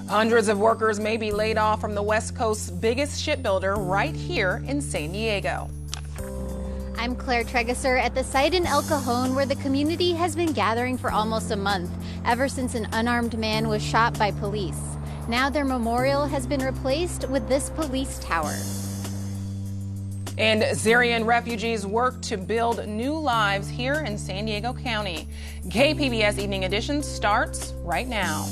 Hundreds of workers may be laid off from the West Coast's biggest shipbuilder right here in San Diego. I'm Claire Tregesser at the site in El Cajon, where the community has been gathering for almost a month, ever since an unarmed man was shot by police. Now their memorial has been replaced with this police tower. And Syrian refugees work to build new lives here in San Diego County. KPBS Evening Edition starts right now.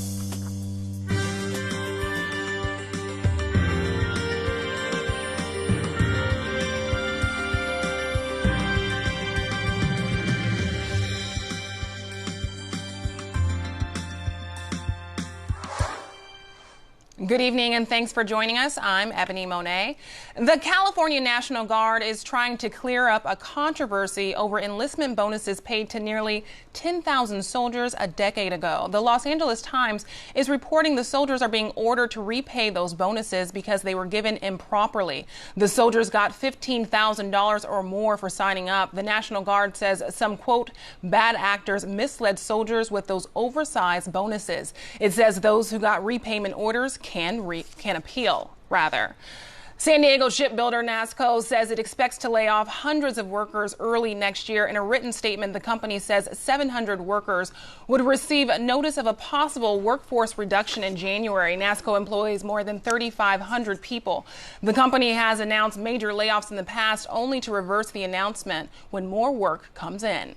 Good evening and thanks for joining us. I'm Ebony Monet. The California National Guard is trying to clear up a controversy over enlistment bonuses paid to nearly 10,000 soldiers a decade ago. The Los Angeles Times is reporting the soldiers are being ordered to repay those bonuses because they were given improperly. The soldiers got $15,000 or more for signing up. The National Guard says some, quote, bad actors misled soldiers with those oversized bonuses. It says those who got repayment orders can appeal, rather. San Diego shipbuilder NASCO says it expects to lay off hundreds of workers early next year. In a written statement, the company says 700 workers would receive notice of a possible workforce reduction in January. NASCO employs more than 3,500 people. The company has announced major layoffs in the past, only to reverse the announcement when more work comes in.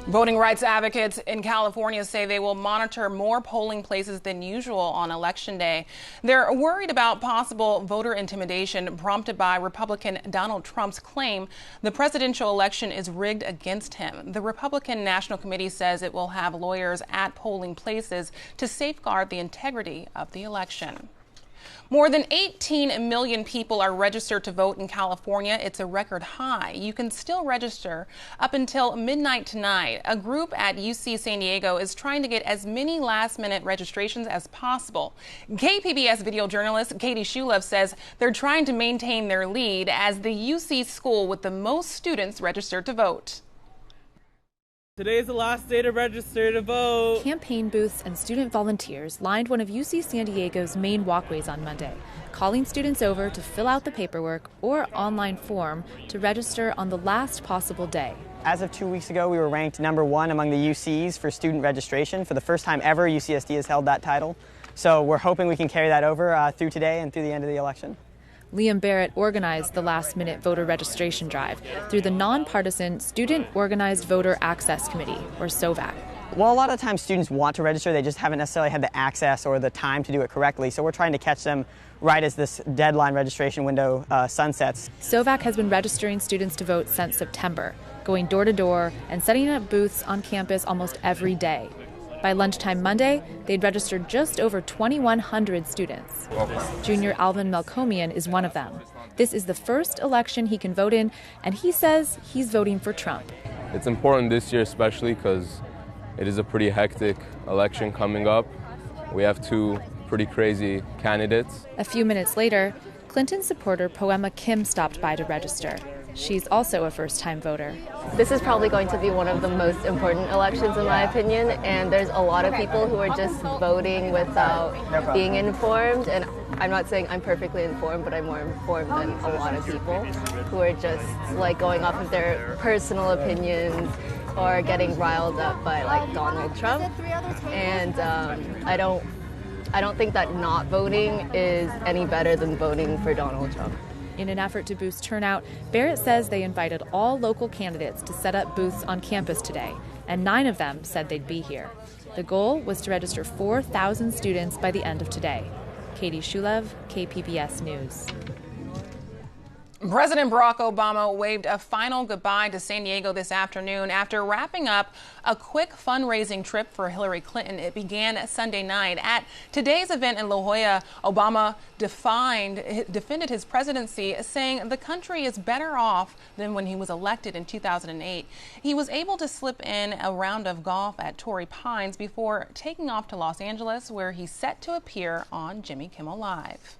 Voting rights advocates in California say they will monitor more polling places than usual on Election Day. They're worried about possible voter intimidation prompted by Republican Donald Trump's claim the presidential election is rigged against him. The Republican National Committee says it will have lawyers at polling places to safeguard the integrity of the election. More than 18 million people are registered to vote in California. It's a record high. You can still register up until midnight tonight. A group at UC San Diego is trying to get as many last-minute registrations as possible. KPBS video journalist Katie Shulev says they're trying to maintain their lead as the UC school with the most students registered to vote. Today is the last day to register to vote. Campaign booths and student volunteers lined one of UC San Diego's main walkways on Monday, calling students over to fill out the paperwork or online form to register on the last possible day. As of 2 weeks ago, we were ranked #1 among the UCs for student registration. For the first time ever, UCSD has held that title. So we're hoping we can carry that over through today and through the end of the election. Liam Barrett organized the last-minute voter registration drive through the nonpartisan Student Organized Voter Access Committee, or SOVAC. Well, a lot of times students want to register, they just haven't necessarily had the access or the time to do it correctly, so we're trying to catch them right as this deadline registration window sunsets. SOVAC has been registering students to vote since September, going door to door and setting up booths on campus almost every day. By lunchtime Monday, they'd registered just over 2,100 students. Junior Alvin Melcomian is one of them. This is the first election he can vote in, and he says he's voting for Trump. It's important this year especially because it is a pretty hectic election coming up. We have two pretty crazy candidates. A few minutes later, Clinton supporter Poema Kim stopped by to register. She's also a first-time voter. This is probably going to be one of the most important elections in my opinion, and there's a lot of people who are just voting without being informed, and I'm not saying I'm perfectly informed, but I'm more informed than a lot of people who are just like going off of their personal opinions or getting riled up by like Donald Trump, and I don't think that not voting is any better than voting for Donald Trump. In an effort to boost turnout, Barrett says they invited all local candidates to set up booths on campus today, and 9 of them said they'd be here. The goal was to register 4,000 students by the end of today. Katie Shulev, KPBS News. President Barack Obama waved a final goodbye to San Diego this afternoon after wrapping up a quick fundraising trip for Hillary Clinton. It began Sunday night. At today's event in La Jolla, Obama defended his presidency, saying the country is better off than when he was elected in 2008. He was able to slip in a round of golf at Torrey Pines before taking off to Los Angeles, where he's set to appear on Jimmy Kimmel Live.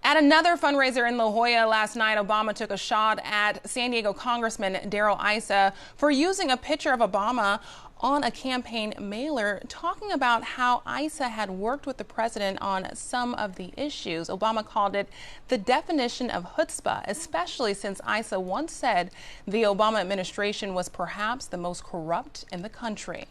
At another fundraiser in La Jolla last night, Obama took a shot at San Diego Congressman Darrell Issa for using a picture of Obama on a campaign mailer, talking about how Issa had worked with the president on some of the issues. Obama called it the definition of chutzpah, especially since Issa once said the Obama administration was perhaps the most corrupt in the country.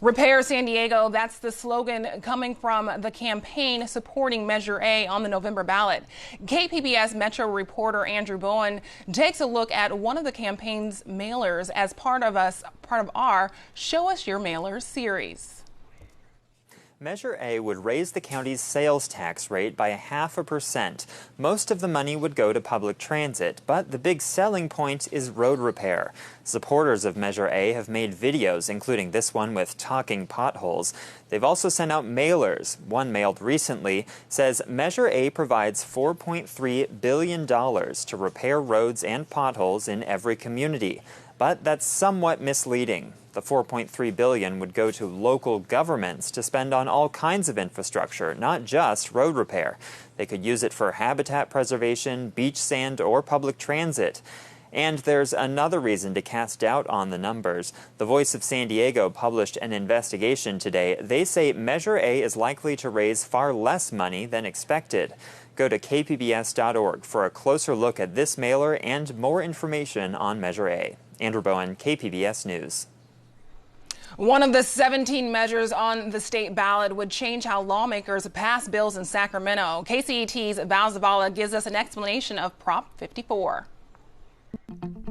Repair San Diego, that's the slogan coming from the campaign supporting Measure A on the November ballot. KPBS Metro reporter Andrew Bowen takes a look at one of the campaign's mailers as part of our Show Us Your Mailers series. Measure A would raise the county's sales tax rate by 0.5%. Most of the money would go to public transit, but the big selling point is road repair. Supporters of Measure A have made videos, including this one with talking potholes. They've also sent out mailers. One mailed recently says Measure A provides $4.3 billion to repair roads and potholes in every community. But that's somewhat misleading. The $4.3 billion would go to local governments to spend on all kinds of infrastructure, not just road repair. They could use it for habitat preservation, beach sand, or public transit. And there's another reason to cast doubt on the numbers. The Voice of San Diego published an investigation today. They say Measure A is likely to raise far less money than expected. Go to kpbs.org for a closer look at this mailer and more information on Measure A. Andrew Bowen, KPBS News. One of the 17 measures on the state ballot would change how lawmakers pass bills in Sacramento. KCET's Val Zavala gives us an explanation of Prop 54.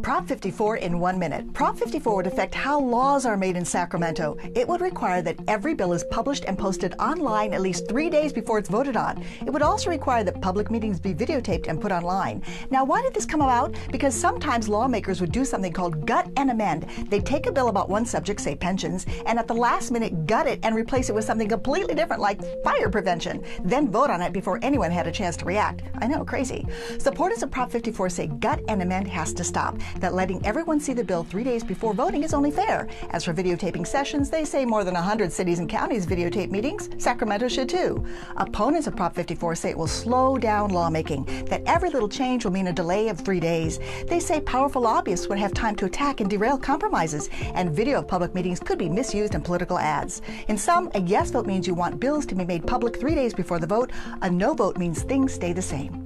Prop 54 in 1 minute. Prop 54 would affect how laws are made in Sacramento. It would require that every bill is published and posted online at least 3 days before it's voted on. It would also require that public meetings be videotaped and put online. Now, why did this come about? Because sometimes lawmakers would do something called gut and amend. They'd take a bill about one subject, say pensions, and at the last minute gut it and replace it with something completely different like fire prevention, then vote on it before anyone had a chance to react. I know, crazy. Supporters of Prop 54 say gut and amend has to stop, that letting everyone see the bill 3 days before voting is only fair. As for videotaping sessions, they say more than 100 cities and counties videotape meetings. Sacramento should too. Opponents of Prop 54 say it will slow down lawmaking, that every little change will mean a delay of 3 days. They say powerful lobbyists would have time to attack and derail compromises, and video of public meetings could be misused in political ads. In sum, a yes vote means you want bills to be made public 3 days before the vote. A no vote means things stay the same.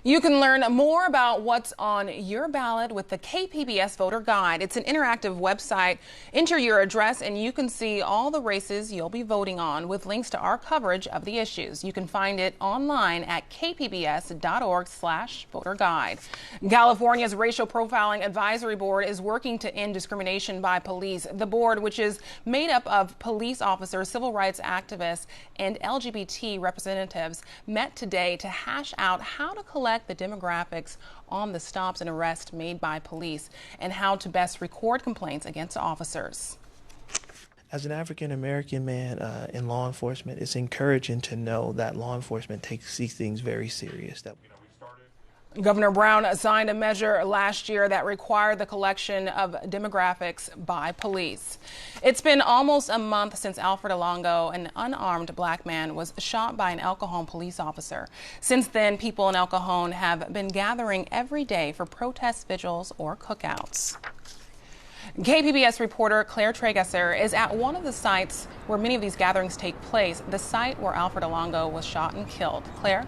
You can learn more about what's on your ballot with the KPBS Voter Guide. It's an interactive website. Enter your address and you can see all the races you'll be voting on with links to our coverage of the issues. You can find it online at kpbs.org/voterguide. California's Racial Profiling Advisory Board is working to end discrimination by police. The board, which is made up of police officers, civil rights activists, and LGBT representatives, met today to hash out how to collect the demographics on the stops and arrests made by police and how to best record complaints against officers. As an African American man in law enforcement, it's encouraging to know that law enforcement takes these things very serious. Governor Brown signed a measure last year that required the collection of demographics by police. It's been almost a month since Alfred Olango, an unarmed black man, was shot by an El Cajon police officer. Since then, people in El Cajon have been gathering every day for protest vigils or cookouts. KPBS reporter Claire Tregasser is at one of the sites where many of these gatherings take place, the site where Alfred Olango was shot and killed. Claire?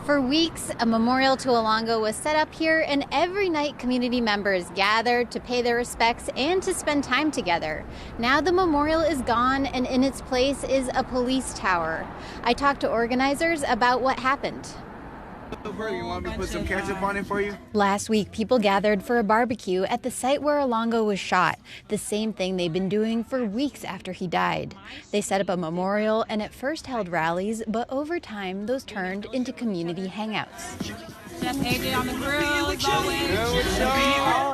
For weeks, a memorial to Olango was set up here, and every night community members gathered to pay their respects and to spend time together. Now the memorial is gone, and in its place is a police tower. I talked to organizers about what happened. You want me to put some ketchup on it for you? Last week, people gathered for a barbecue at the site where Olango was shot, the same thing they've been doing for weeks after he died. They set up a memorial and at first held rallies, but over time, those turned into community hangouts. Chef AJ on the grill, as always.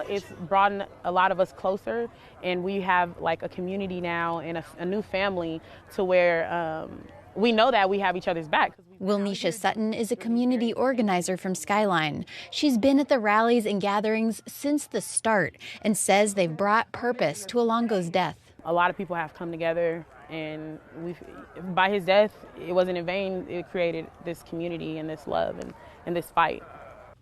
It's brought a lot of us closer, and we have like a community now and a new family to where we know that we have each other's back. Wilnisha Sutton is a community organizer from Skyline. She's been at the rallies and gatherings since the start and says they've brought purpose to Olango's death. A lot of people have come together And by his death, it wasn't in vain. It created this community and this love and this fight.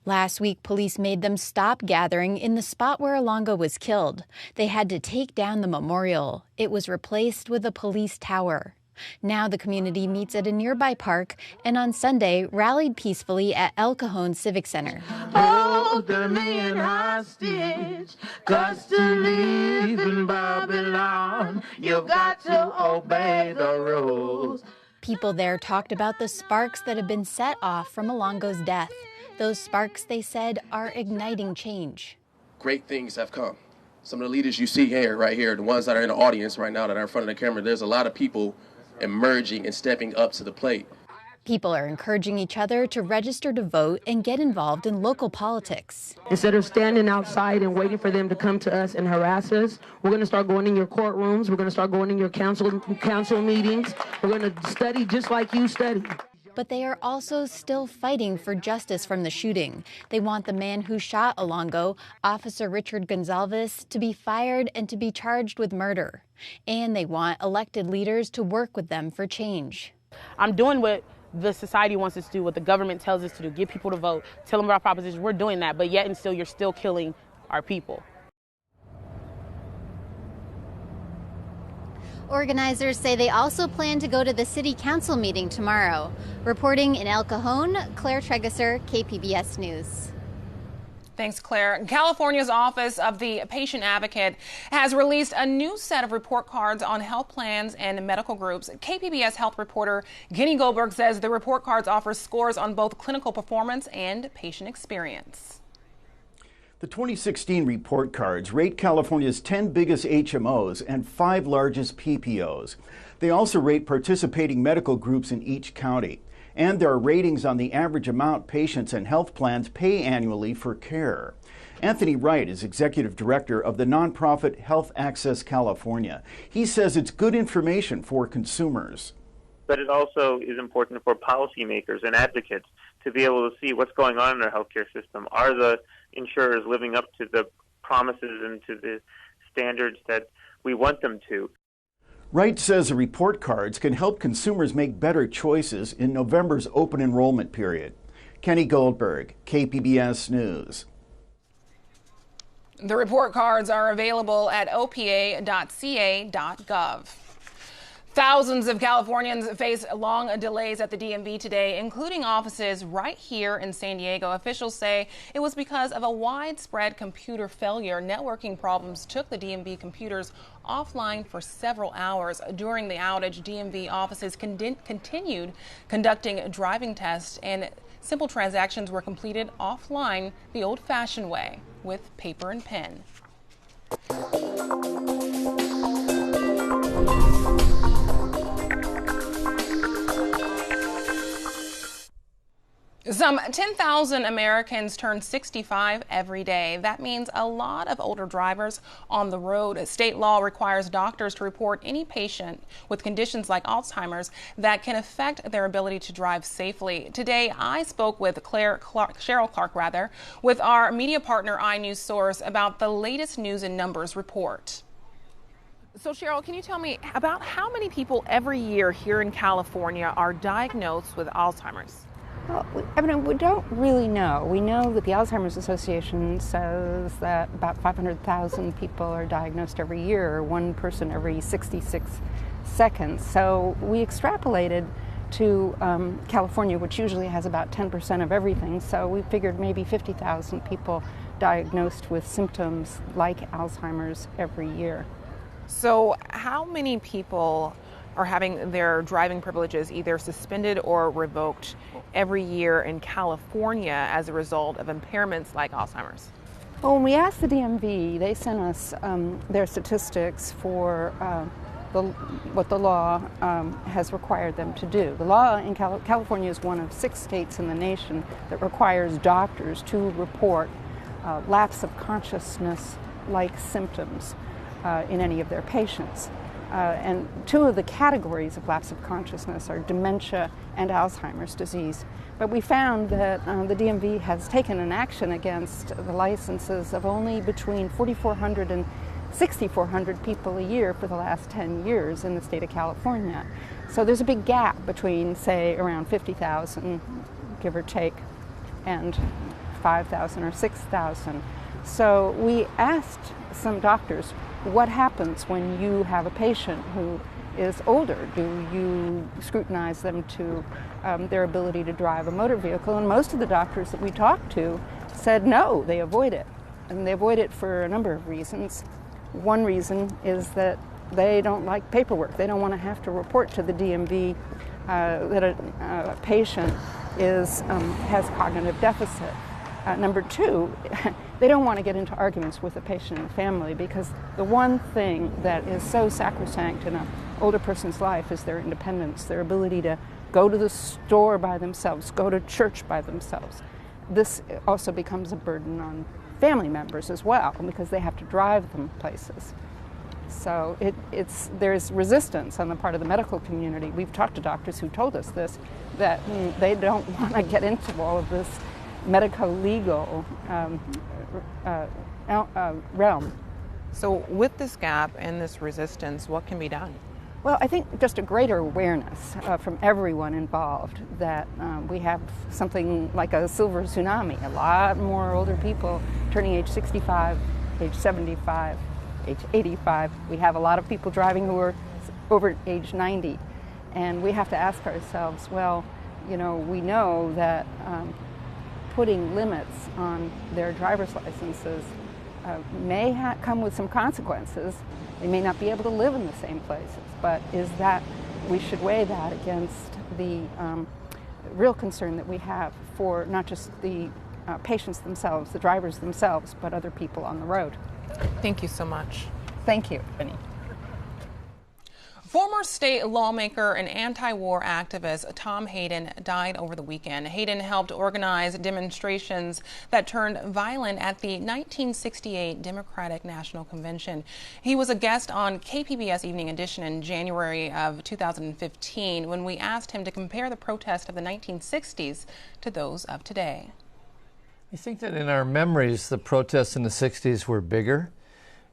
Last week, police made them stop gathering in the spot where Olango was killed. They had to take down the memorial. It was replaced with a police tower. Now the community meets at a nearby park and on Sunday rallied peacefully at El Cajon Civic Center. Hold the man hostage, 'cause to live in Babylon, you've got to obey the rules. People there talked about the sparks that have been set off from Olango's death. Those sparks, they said, are igniting change. Great things have come. Some of the leaders you see here, right here, the ones that are in the audience right now that are in front of the camera, there's a lot of people emerging and stepping up to the plate. People are encouraging each other to register to vote and get involved in local politics. Instead of standing outside and waiting for them to come to us and harass us, we're going to start going in your courtrooms. We're going to start going in your council meetings. We're going to study just like you study. But they are also still fighting for justice from the shooting. They want the man who shot Olango, Officer Richard Gonzalez, to be fired and to be charged with murder. And they want elected leaders to work with them for change. I'm doing what the society wants us to do, what the government tells us to do, get people to vote, tell them about propositions. We're doing that, but yet and still, you're still killing our people. Organizers say they also plan to go to the city council meeting tomorrow. Reporting in El Cajon, Claire Tregesser, KPBS News. Thanks, Claire. California's Office of the Patient Advocate has released a new set of report cards on health plans and medical groups. KPBS health reporter Kenny Goldberg says the report cards offer scores on both clinical performance and patient experience. The 2016 report cards rate California's 10 biggest HMOs and 5 largest PPOs. They also rate participating medical groups in each county. And there are ratings on the average amount patients and health plans pay annually for care. Anthony Wright is executive director of the nonprofit Health Access California. He says it's good information for consumers. But it also is important for policymakers and advocates to be able to see what's going on in our healthcare system. Are the insurers living up to the promises and to the standards that we want them to? Wright says the report cards can help consumers make better choices in November's open enrollment period. Kenny Goldberg, KPBS News. The report cards are available at opa.ca.gov. Thousands of Californians face long delays at the DMV today, including offices right here in San Diego. Officials say it was because of a widespread computer failure. Networking problems took the DMV computers offline for several hours. During the outage, DMV offices continued conducting driving tests, and simple transactions were completed offline the old-fashioned way with paper and pen. Some 10,000 Americans turn 65 every day. That means a lot of older drivers on the road. State law requires doctors to report any patient with conditions like Alzheimer's that can affect their ability to drive safely. Today, I spoke with Cheryl Clark, with our media partner iNews Source about the latest news and numbers report. So, Cheryl, can you tell me about how many people every year here in California are diagnosed with Alzheimer's? Well, we don't really know. We know that the Alzheimer's Association says that about 500,000 people are diagnosed every year, or one person every 66 seconds. So we extrapolated to California, which usually has about 10% of everything. So we figured maybe 50,000 people diagnosed with symptoms like Alzheimer's every year. So how many people are having their driving privileges either suspended or revoked every year in California as a result of impairments like Alzheimer's? Well, when we asked the DMV, they sent us their statistics for what the law has required them to do. The law in California is one of 6 states in the nation that requires doctors to report lapse of consciousness-like symptoms in any of their patients. And 2 of the categories of lapse of consciousness are dementia and Alzheimer's disease. But we found that the DMV has taken an action against the licenses of only between 4,400 and 6,400 people a year for the last 10 years in the state of California. So there's a big gap between, say, around 50,000, give or take, and 5,000 or 6,000. So we asked some doctors, what happens when you have a patient who is older? Do you scrutinize them to their ability to drive a motor vehicle? And most of the doctors that we talked to said no, they avoid it. And they avoid it for a number of reasons. One reason is that they don't like paperwork. They don't want to have to report to the DMV that a patient has cognitive deficit. Number two, they don't want to get into arguments with the patient and the family, because the one thing that is so sacrosanct in an older person's life is their independence, their ability to go to the store by themselves, go to church by themselves. This also becomes a burden on family members as well, because they have to drive them places. So there's resistance on the part of the medical community. We've talked to doctors who told us this, that they don't want to get into all of this medico-legal realm. So with this gap and this resistance, what can be done? Well, I think just a greater awareness from everyone involved that we have something like a silver tsunami. A lot more older people turning age 65, age 75, age 85. We have a lot of people driving who are over age 90. And we have to ask ourselves, well, we know that putting limits on their driver's licenses may come with some consequences. They may not be able to live in the same places, but we should weigh that against the real concern that we have for not just the patients themselves, the drivers themselves, but other people on the road. Thank you so much. Thank you, Benny. Former state lawmaker and anti-war activist Tom Hayden died over the weekend. Hayden helped organize demonstrations that turned violent at the 1968 Democratic National Convention. He was a guest on KPBS Evening Edition in January of 2015 when we asked him to compare the protests of the 1960s to those of today. I think that in our memories, the protests in the 60s were bigger.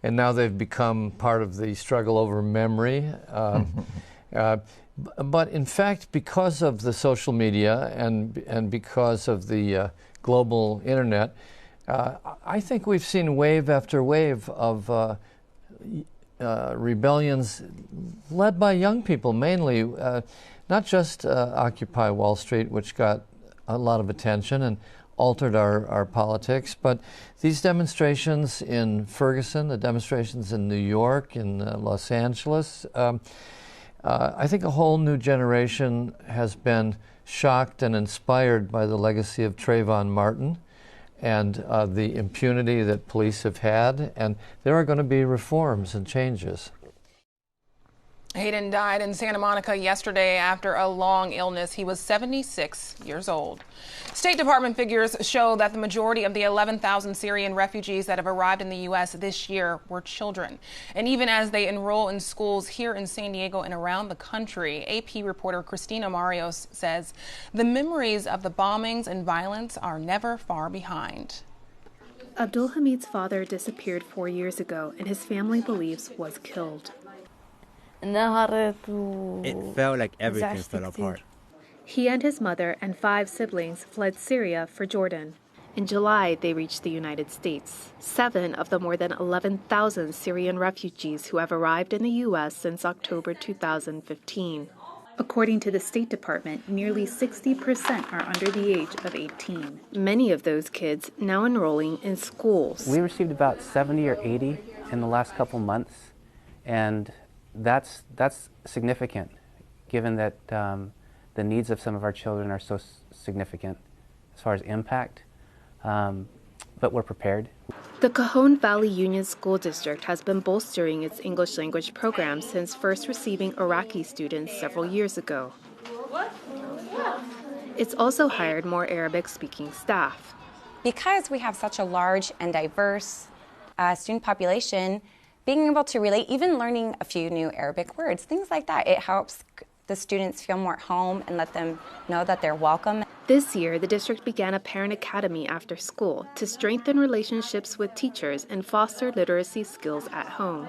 And now they've become part of the struggle over memory. But in fact, because of the social media and because of the global internet, I think we've seen wave after wave of rebellions led by young people, mainly, not just Occupy Wall Street, which got a lot of attention and altered our politics, but these demonstrations in Ferguson, the demonstrations in New York, in Los Angeles, I think a whole new generation has been shocked and inspired by the legacy of Trayvon Martin and the impunity that police have had, and there are going to be reforms and changes. Hayden died in Santa Monica yesterday after a long illness. He was 76 years old. State Department figures show that the majority of the 11,000 Syrian refugees that have arrived in the U.S. this year were children. And even as they enroll in schools here in San Diego and around the country, AP reporter Christina Marios says the memories of the bombings and violence are never far behind. Abdul Hamid's father disappeared 4 years ago, and his family believes was killed. It felt like everything fell apart. He and his mother and 5 siblings fled Syria for Jordan. In July, they reached the United States. 7 of the more than 11,000 Syrian refugees who have arrived in the U.S. since October 2015. According to the State Department, nearly 60% are under the age of 18. Many of those kids now enrolling in schools. We received about 70 or 80 in the last couple months, and that's significant, given that the needs of some of our children are so significant as far as impact, but we're prepared. The Cajon Valley Union School District has been bolstering its English language program since first receiving Iraqi students several years ago. It's also hired more Arabic-speaking staff. Because we have such a large and diverse student population, being able to relate, even learning a few new Arabic words, things like that, it helps the students feel more at home and let them know that they're welcome. This year, the district began a parent academy after school to strengthen relationships with teachers and foster literacy skills at home.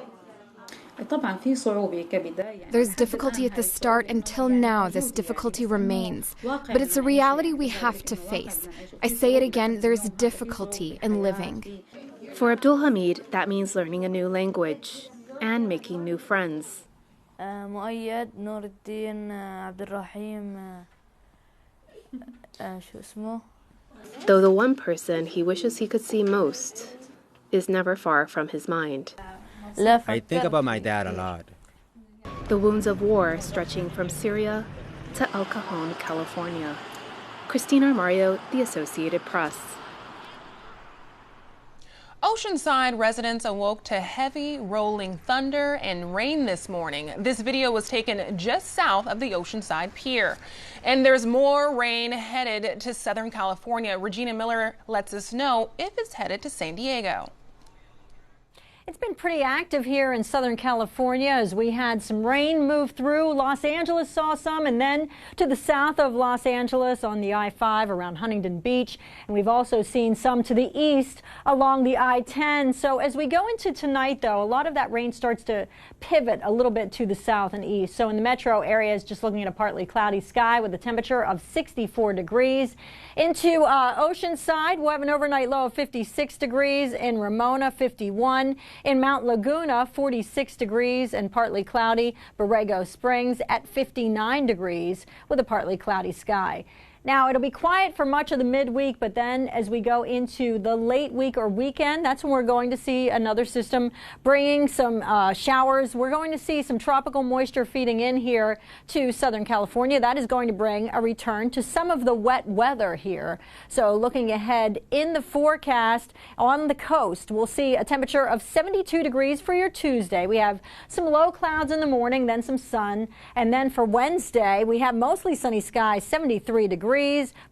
There's difficulty at the start. Until now, this difficulty remains. But it's a reality we have to face. I say it again, there's difficulty in living. For Abdul Hamid, that means learning a new language and making new friends. مؤيد نور الدين عبد الرحيم شو اسمه. Though the one person he wishes he could see most is never far from his mind. I think about my dad a lot. The wounds of war stretching from Syria to El Cajon, California. Christine Armario, The Associated Press. Oceanside residents awoke to heavy rolling thunder and rain this morning. This video was taken just south of the Oceanside Pier. And there's more rain headed to Southern California. Regina Miller lets us know if it's headed to San Diego. It's been pretty active here in Southern California as we had some rain move through. Los Angeles saw some, and then to the south of Los Angeles on the I-5 around Huntington Beach. And we've also seen some to the east along the I-10. So as we go into tonight, though, a lot of that rain starts to pivot a little bit to the south and east. So in the metro areas, just looking at a partly cloudy sky with a temperature of 64 degrees. Into Oceanside, we'll have an overnight low of 56 degrees. In Ramona, 51. In Mount Laguna, 46 degrees and partly cloudy. Borrego Springs at 59 degrees with a partly cloudy sky. Now, it'll be quiet for much of the midweek, but then as we go into the late week or weekend, that's when we're going to see another system bringing some showers. We're going to see some tropical moisture feeding in here to Southern California. That is going to bring a return to some of the wet weather here. So looking ahead in the forecast on the coast, we'll see a temperature of 72 degrees for your Tuesday. We have some low clouds in the morning, then some sun. And then for Wednesday, we have mostly sunny skies, 73 degrees.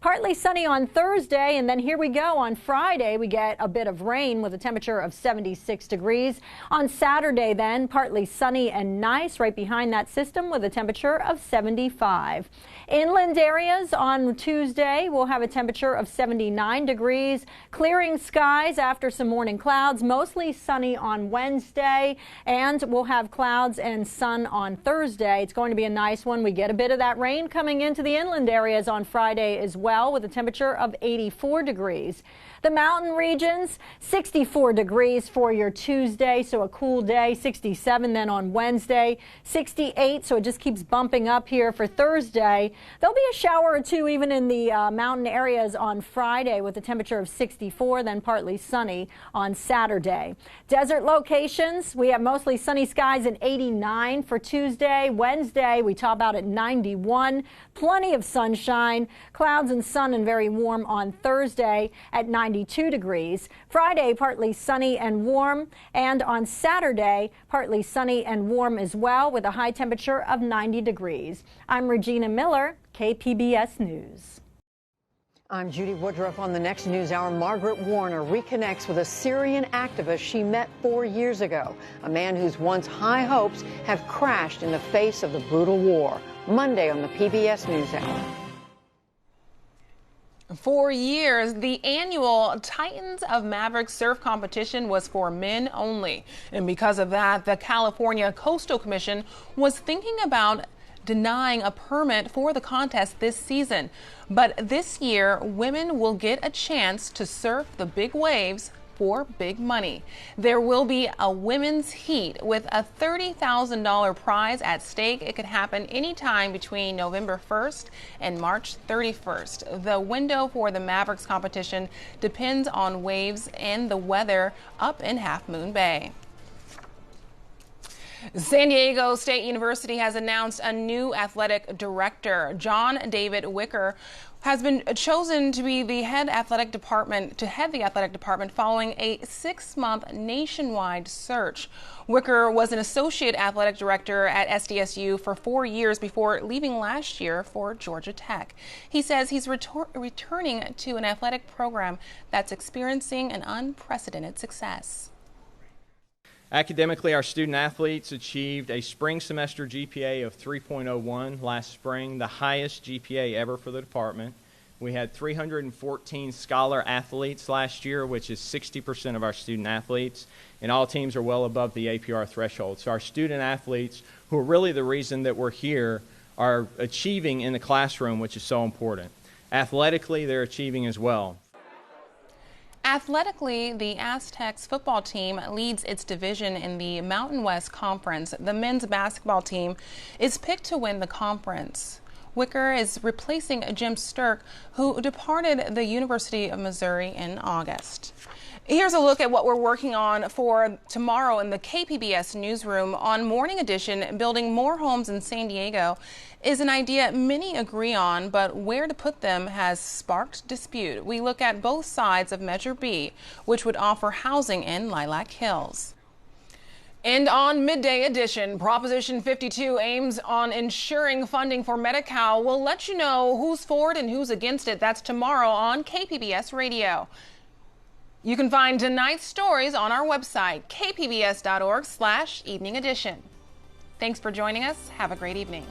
Partly sunny on Thursday, and then here we go on Friday. We get a bit of rain with a temperature of 76 degrees. On Saturday, then, partly sunny and nice right behind that system with a temperature of 75. Inland areas on Tuesday, we'll have a temperature of 79 degrees. Clearing skies after some morning clouds, mostly sunny on Wednesday, and we'll have clouds and sun on Thursday. It's going to be a nice one. We get a bit of that rain coming into the inland areas on Friday as well with a temperature of 84 degrees. The mountain regions, 64 degrees for your Tuesday, so a cool day, 67 then on Wednesday, 68, so it just keeps bumping up here for Thursday. There'll be a shower or two even in the mountain areas on Friday with a temperature of 64, then partly sunny on Saturday. Desert locations, we have mostly sunny skies at 89 for Tuesday. Wednesday, we top out at 91, plenty of sunshine, clouds and sun and very warm on Thursday at 92 degrees. Friday, partly sunny and warm. And on Saturday, partly sunny and warm as well with a high temperature of 90 degrees. I'm Regina Miller, KPBS News. I'm Judy Woodruff. On the next NewsHour, Margaret Warner reconnects with a Syrian activist she met 4 years ago, a man whose once high hopes have crashed in the face of the brutal war. Monday on the PBS NewsHour. For years, the annual Titans of Maverick surf competition was for men only. And because of that, the California Coastal Commission was thinking about denying a permit for the contest this season. But this year, women will get a chance to surf the big waves for big money. There will be a women's heat with a $30,000 prize at stake. It could happen anytime between November 1st and March 31st. The window for the Mavericks competition depends on waves and the weather up in Half Moon Bay. San Diego State University has announced a new athletic director. John David Wicker has been chosen to be the head athletic department following a 6-month nationwide search. Wicker was an associate athletic director at SDSU for 4 years before leaving last year for Georgia Tech. He says he's returning to an athletic program that's experiencing an unprecedented success. Academically, our student athletes achieved a spring semester GPA of 3.01 last spring, the highest GPA ever for the department. We had 314 scholar athletes last year, which is 60% of our student athletes, and all teams are well above the APR threshold. So our student athletes, who are really the reason that we're here, are achieving in the classroom, which is so important. Athletically, they're achieving as well. Athletically, the Aztecs football team leads its division in the Mountain West Conference. The men's basketball team is picked to win the conference. Wicker is replacing Jim Sturck, who departed the University of Missouri in August. Here's a look at what we're working on for tomorrow in the KPBS newsroom. On Morning Edition, building more homes in San Diego is an idea many agree on, but where to put them has sparked dispute. We look at both sides of Measure B, which would offer housing in Lilac Hills. And on Midday Edition, Proposition 52 aims on ensuring funding for Medi-Cal. We'll let you know who's for it and who's against it. That's tomorrow on KPBS Radio. You can find tonight's stories on our website, kpbs.org/evening edition. Thanks for joining us. Have a great evening.